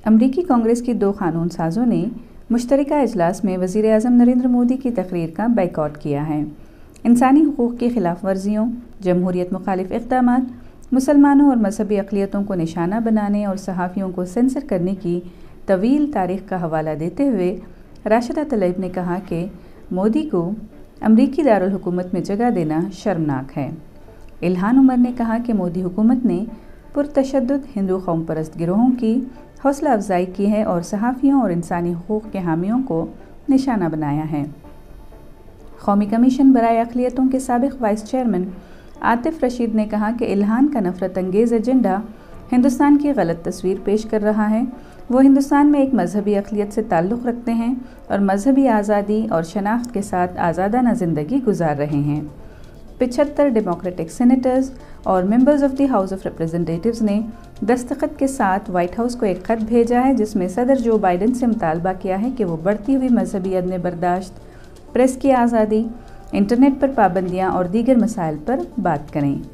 अमरीकी कांग्रेस की 2 कानून साजों ने मुश्तरका इजलास में वज़ीर आज़म नरेंद्र मोदी की तकरीर का बाइकॉट किया है। इंसानी हुकूक़ की खिलाफ वर्जियों, जमहूरियत मुखालिफ इक़दामात, मुसलमानों और मजहबी अक़लियतों को निशाना बनाने और सहाफ़ियों को सेंसर करने की तवील तारीख़ का हवाला देते हुए राशिदा तलैब ने कहा कि मोदी को अमरीकी दारुल हुकूमत में जगह देना शर्मनाक है। इल्हान उमर ने कहा कि मोदी हुकूमत ने पुरतशद्दुद हिंदू कौम परस्त गिरोहों की हौसला अफजाई की है और सहाफ़ियों और इंसानी हुकूक़ के हामियों को निशाना बनाया है। कौमी कमीशन बराए अक़लियतों के साबिक़ वाइस चेयरमैन आतिफ़ रशीद ने कहा कि इल्हान का नफ़रत अंगेज़ एजेंडा हिंदुस्तान की गलत तस्वीर पेश कर रहा है। वो हिंदुस्तान में एक मजहबी अक़लियत से ताल्लुक़ रखते हैं और मजहबी आज़ादी और शनाख्त के साथ आज़ादाना ज़िंदगी गुजार रहे हैं। 75 डेमोक्रेटिक सेनेटर्स और members of the house of representatives ने दस्तखत के साथ वाइट हाउस को एक ख़त भेजा है, जिसमें सदर जो बाइडेन से मुतालबा किया है कि वो बढ़ती हुई मजहबी अदम बर्दाश्त, प्रेस की आज़ादी, इंटरनेट पर पाबंदियाँ और दीगर मसाइल पर बात करें।